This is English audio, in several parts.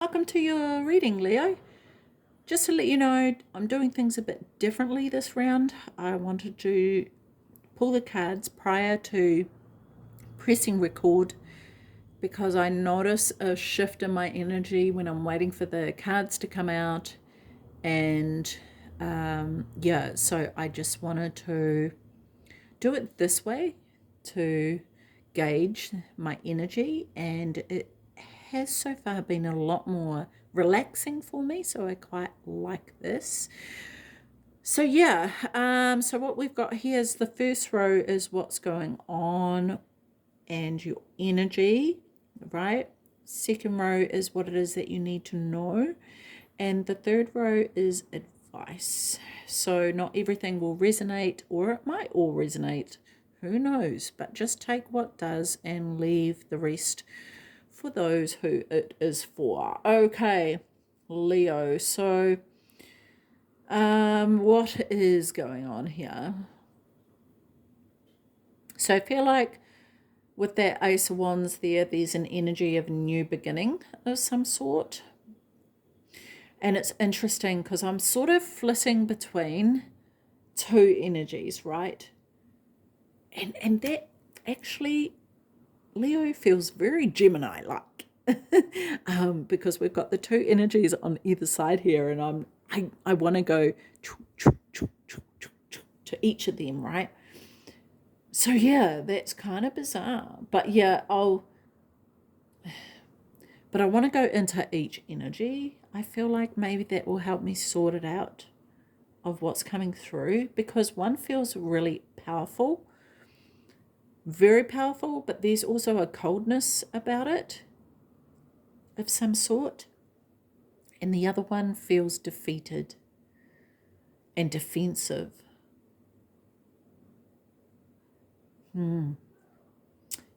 Welcome to your reading, Leo. Just to let you know, I'm doing things a bit differently this round. I wanted to pull the cards prior to pressing record because I notice a shift in my energy when I'm waiting for the cards to come out. And yeah, so I just wanted to do it this way to gauge my energy, and it has so far been a lot more relaxing for me, so I quite like this. So yeah, so what we've got here is the first row is what's going on and your energy, right? Second row is what it is that you need to know, and the third row is advice. So not everything will resonate, or it might all resonate, who knows, but just take what does and leave the rest for those who it is for. Okay, Leo, so what is going on here? So I feel like with that Ace of Wands there's an energy of new beginning of some sort. And it's interesting because I'm sort of flitting between two energies, right? And that actually, Leo, feels very Gemini-like. Because we've got the two energies on either side here, and I want to go to each of them, right? So yeah, that's kind of bizarre. But yeah, but I want to go into each energy. I feel like maybe that will help me sort it out of what's coming through, because one feels really powerful, very powerful, but there's also a coldness about it of some sort, and the other one feels defeated and defensive.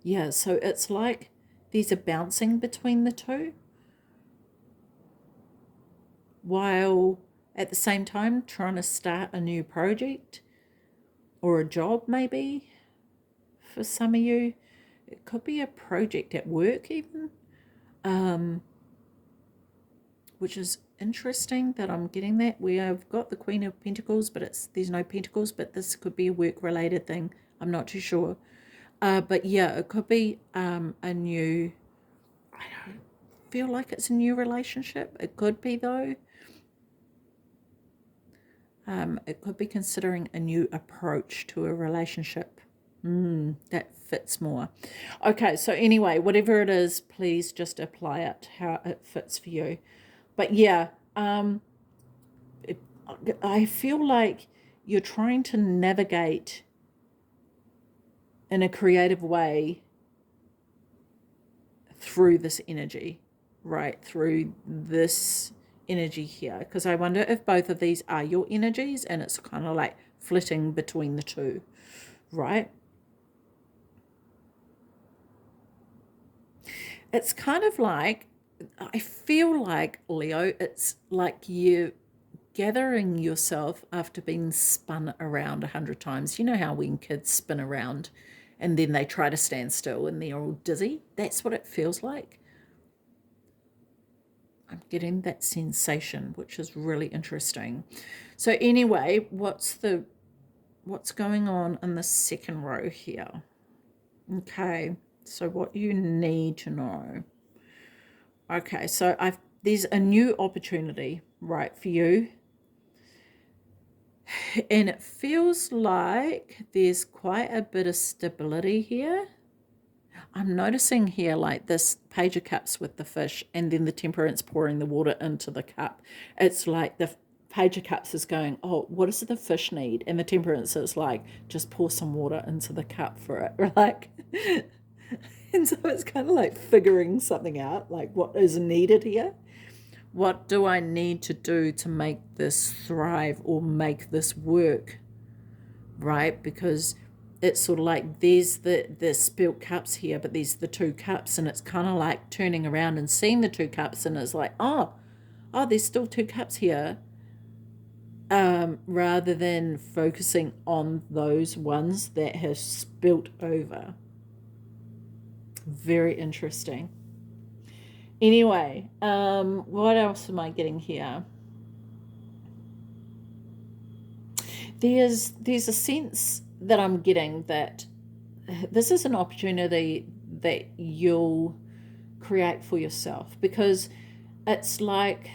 Yeah, so it's like there's a bouncing between the two, while at the same time trying to start a new project or a job, maybe for some of you. It could be a project at work even, which is interesting that I'm getting that. We have got the Queen of Pentacles, but there's no Pentacles, but this could be a work-related thing. I'm not too sure. But yeah, it could be a new, I don't feel like it's a new relationship. It could be, though. It could be considering a new approach to a relationship. That fits more. Okay, so anyway, whatever it is, please just apply it how it fits for you. But yeah, I feel like you're trying to navigate in a creative way through this energy, right? Through this energy here. Because I wonder if both of these are your energies and it's kind of like flitting between the two, right? It's kind of like, I feel like, Leo, it's like you gathering yourself after being spun around 100 times. You know how when kids spin around and then they try to stand still and they're all dizzy? That's what it feels like. I'm getting that sensation, which is really interesting. So anyway, what's going on in the second row here? Okay, so what you need to know. Okay, so there's a new opportunity, right, for you. And it feels like there's quite a bit of stability here. I'm noticing here like this Page of Cups with the fish, and then the Temperance pouring the water into the cup. It's like the Page of Cups is going, oh, what does the fish need? And the Temperance is like, just pour some water into the cup for it. Like, and so it's kind of like figuring something out, like what is needed here. What do I need to do to make this thrive or make this work, right? Because it's sort of like there's the spilt cups here, but there's the two cups, and it's kind of like turning around and seeing the two cups, and it's like, oh, there's still two cups here, rather than focusing on those ones that have spilt over. Very interesting. Anyway, what else am I getting here? There's a sense that I'm getting that this is an opportunity that you'll create for yourself, because it's like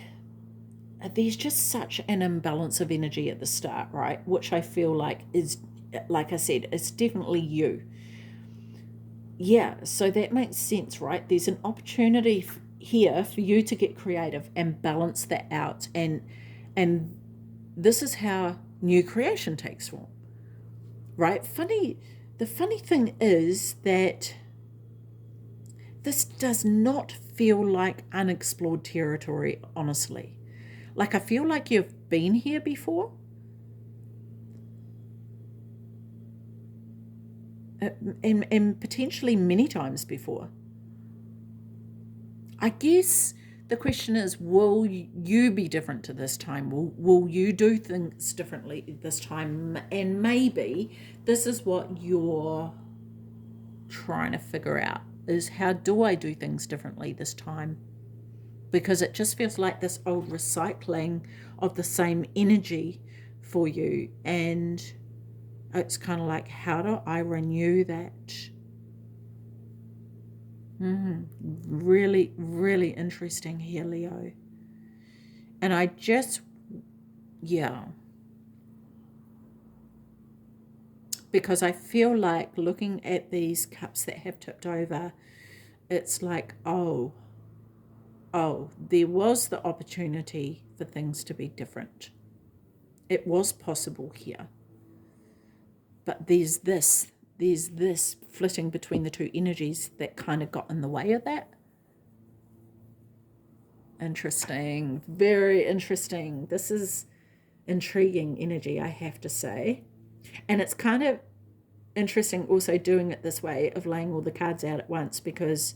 there's just such an imbalance of energy at the start, right? Which I feel like is, like I said, it's definitely you. Yeah, so that makes sense, right? There's an opportunity here for you to get creative and balance that out, and this is how new creation takes form, right? The funny thing is that this does not feel like unexplored territory, honestly. Like, I feel like you've been here before. And potentially many times before. I guess the question is, will you be different to this time? Will you do things differently this time? And maybe this is what you're trying to figure out, is how do I do things differently this time? Because it just feels like this old recycling of the same energy for you. And it's kind of like, how do I renew that? Really, really interesting here, Leo. And I just, yeah, because I feel like looking at these cups that have tipped over, it's like, oh, there was the opportunity for things to be different. It was possible here. But there's this flitting between the two energies that kind of got in the way of that. Interesting. Very interesting. This is intriguing energy, I have to say. And it's kind of interesting also doing it this way, of laying all the cards out at once, because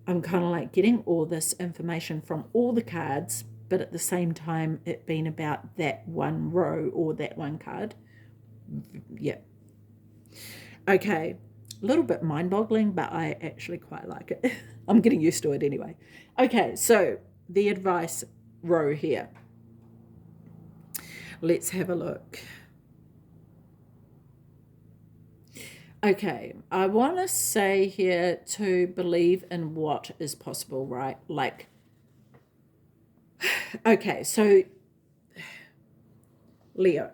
I'm kind of like getting all this information from all the cards, but at the same time it being about that one row or that one card. Yeah. Okay. A little bit mind-boggling, but I actually quite like it. I'm getting used to it anyway. Okay, so the advice row here. Let's have a look. Okay, I want to say here to believe in what is possible, right? Like, okay, so Leo,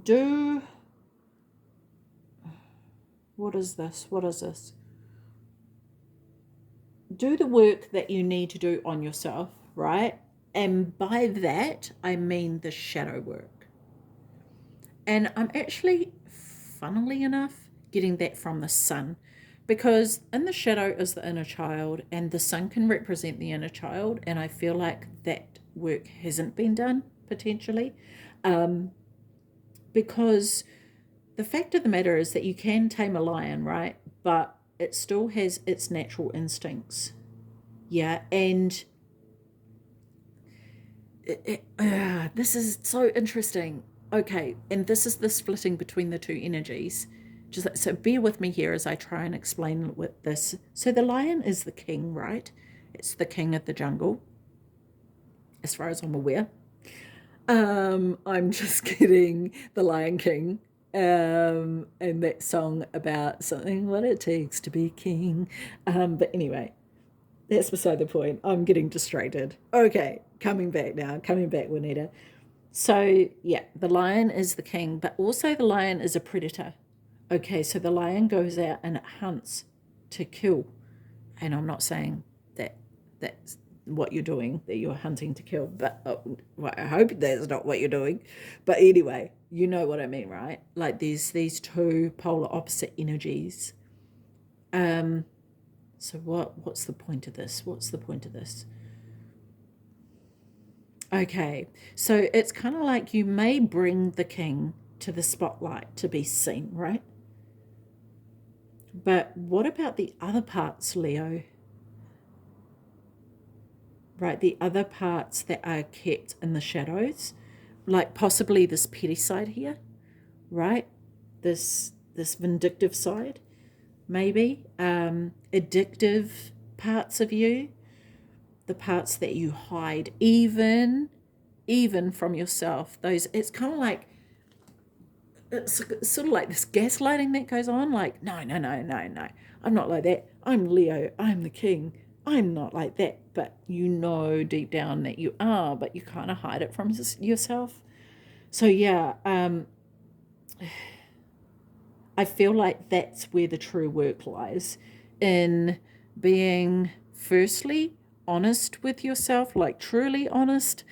do, what is this? What is this? Do the work that you need to do on yourself, right? And by that, I mean the shadow work. And I'm actually, funnily enough, getting that from the sun, because in the shadow is the inner child, and the sun can represent the inner child. And I feel like that work hasn't been done, potentially, because the fact of the matter is that you can tame a lion, right? But it still has its natural instincts. Yeah, and this is so interesting. Okay, and this is the splitting between the two energies. Just so bear with me here as I try and explain with this. So the lion is the king, right? It's the king of the jungle, as far as I'm aware. I'm just kidding. The Lion King, and that song about something what it takes to be king. But anyway, that's beside the point. I'm getting distracted. Okay, coming back now. Coming back, Juanita. So yeah, the lion is the king, but also the lion is a predator. Okay, so the lion goes out and it hunts to kill. And I'm not saying that that's what you're doing, that you're hunting to kill, but well, I hope that's not what you're doing. But anyway, you know what I mean, right? Like there's these two polar opposite energies. So what's the point of this? What's the point of this? Okay, so it's kind of like you may bring the king to the spotlight to be seen, right? But what about the other parts, Leo? Right, the other parts that are kept in the shadows, like possibly this petty side here, right? This vindictive side, maybe, addictive parts of you, the parts that you hide, even from yourself. Those, it's kind of like, it's sort of like this gaslighting that goes on, like, no, I'm not like that. I'm Leo. I'm the king. I'm not like that. But you know deep down that you are, but you kind of hide it from yourself. So yeah, I feel like that's where the true work lies, in being firstly honest with yourself, like truly honest.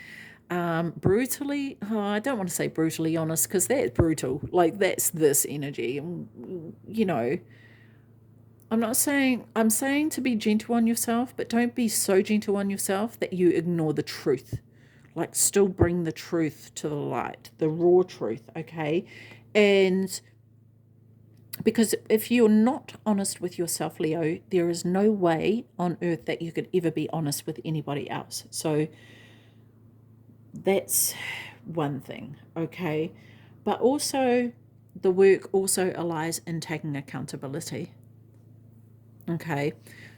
Brutally, I don't want to say brutally honest, because that's brutal. Like, that's this energy. You know, I'm saying to be gentle on yourself, but don't be so gentle on yourself that you ignore the truth. Like, still bring the truth to the light, the raw truth, okay? And because if you're not honest with yourself, Leo, there is no way on earth that you could ever be honest with anybody else. So that's one thing, okay? But also, the work also lies in taking accountability, okay?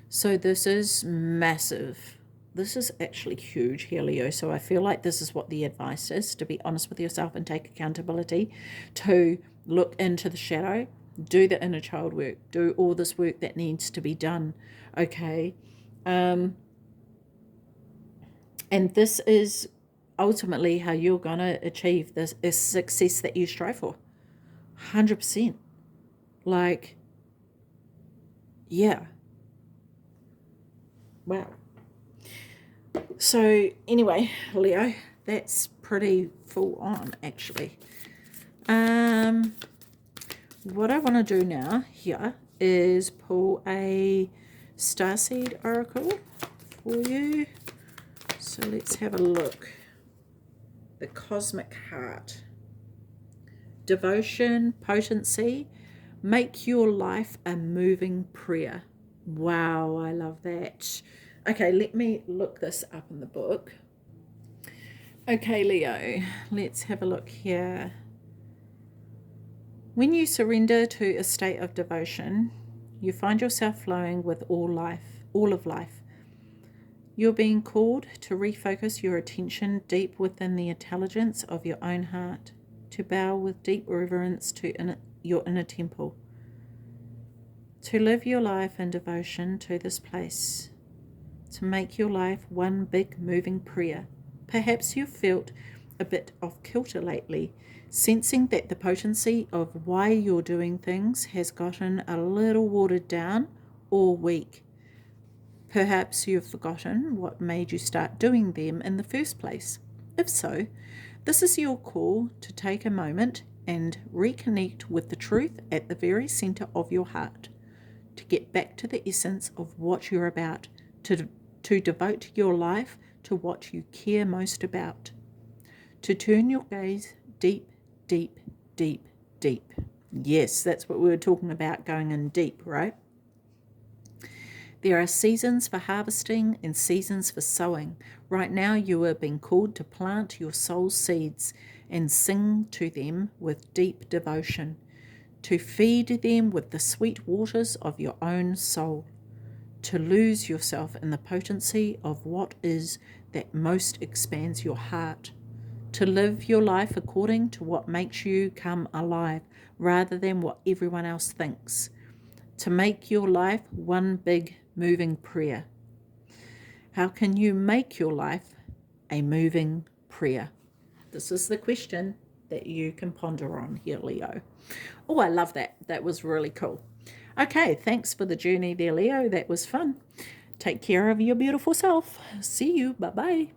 So this is massive. This is actually huge here, Leo. So I feel like this is what the advice is: to be honest with yourself and take accountability, to look into the shadow, do the inner child work, do all this work that needs to be done, okay? And this is ultimately how you're going to achieve this success that you strive for. 100%. Like, yeah. Wow. So anyway, Leo, that's pretty full on, actually. What I want to do now here is pull a starseed oracle for you. So let's have a look. The cosmic heart. Devotion, potency, make your life a moving prayer. Wow, I love that. Okay, let me look this up in the book. Okay, Leo, let's have a look here. When you surrender to a state of devotion, you find yourself flowing with all of life. You're being called to refocus your attention deep within the intelligence of your own heart, to bow with deep reverence to your inner temple, to live your life in devotion to this place, to make your life one big moving prayer. Perhaps you've felt a bit off kilter lately, sensing that the potency of why you're doing things has gotten a little watered down or weak. Perhaps you've forgotten what made you start doing them in the first place. If so, this is your call to take a moment and reconnect with the truth at the very center of your heart, to get back to the essence of what you're about, to devote your life to what you care most about, to turn your gaze deep, deep, deep, deep. Yes, that's what we were talking about, going in deep, right? There are seasons for harvesting and seasons for sowing. Right now you are being called to plant your soul's seeds and sing to them with deep devotion, to feed them with the sweet waters of your own soul, to lose yourself in the potency of what is that most expands your heart, to live your life according to what makes you come alive rather than what everyone else thinks, to make your life one big moving prayer. How can you make your life a moving prayer? This is the question that you can ponder on here, Leo. Oh, I love that. That was really cool. Okay, thanks for the journey there, Leo. That was fun. Take care of your beautiful self. See you. Bye-bye.